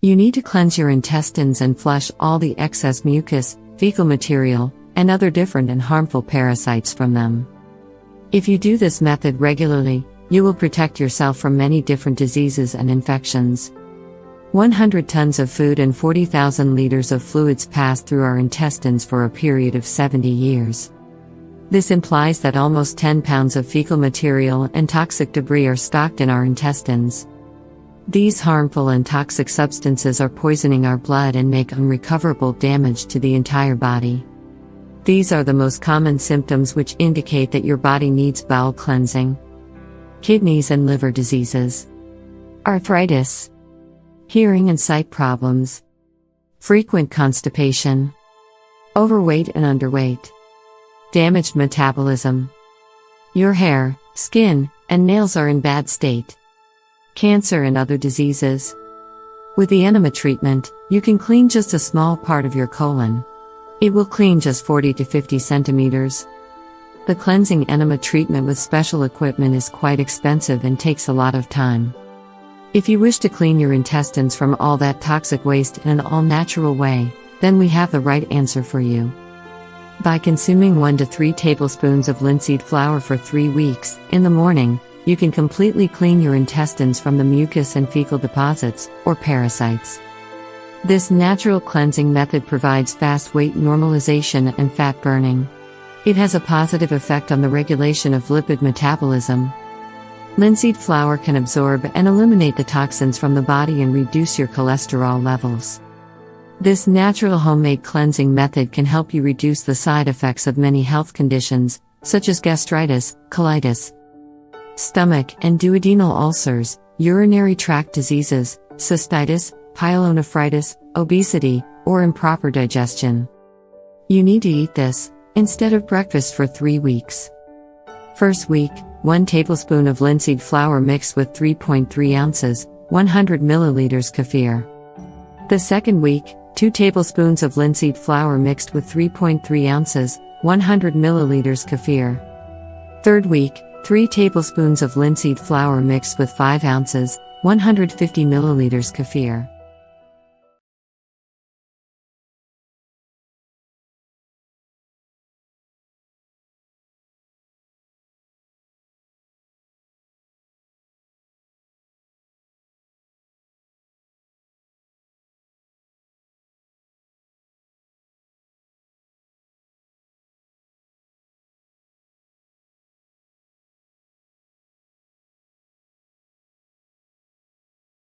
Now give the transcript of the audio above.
You need to cleanse your intestines and flush all the excess mucus, fecal material, and other different and harmful parasites from them. If you do this method regularly, you will protect yourself from many different diseases and infections. 100 tons of food and 40,000 liters of fluids pass through our intestines for a period of 70 years. This implies that almost 10 pounds of fecal material and toxic debris are stocked in our intestines. These harmful and toxic substances are poisoning our blood and make unrecoverable damage to the entire body. These are the most common symptoms which indicate that your body needs bowel cleansing: kidneys and liver diseases, arthritis, hearing and sight problems, frequent constipation, overweight and underweight, damaged metabolism. Your hair, skin, and nails are in bad state. Cancer and other diseases. With the enema treatment, you can clean just a small part of your colon. It will clean just 40 to 50 centimeters. The cleansing enema treatment with special equipment is quite expensive and takes a lot of time. If you wish to clean your intestines from all that toxic waste in an all-natural way, then we have the right answer for you. By consuming 1 to 3 tablespoons of linseed flour for 3 weeks, in the morning, you can completely clean your intestines from the mucus and fecal deposits, or parasites. This natural cleansing method provides fast weight normalization and fat burning. It has a positive effect on the regulation of lipid metabolism. Linseed flour can absorb and eliminate the toxins from the body and reduce your cholesterol levels. This natural homemade cleansing method can help you reduce the side effects of many health conditions, such as gastritis, colitis, stomach and duodenal ulcers, urinary tract diseases, cystitis, pyelonephritis, obesity, or improper digestion. You need to eat this instead of breakfast for 3 weeks. First week, 1 tablespoon of linseed flour mixed with 3.3 ounces, 100 milliliters kefir. The second week, 2 tablespoons of linseed flour mixed with 3.3 ounces, 100 milliliters kefir. Third week, 3 tablespoons of linseed flour mixed with 5 ounces, 150 milliliters kefir.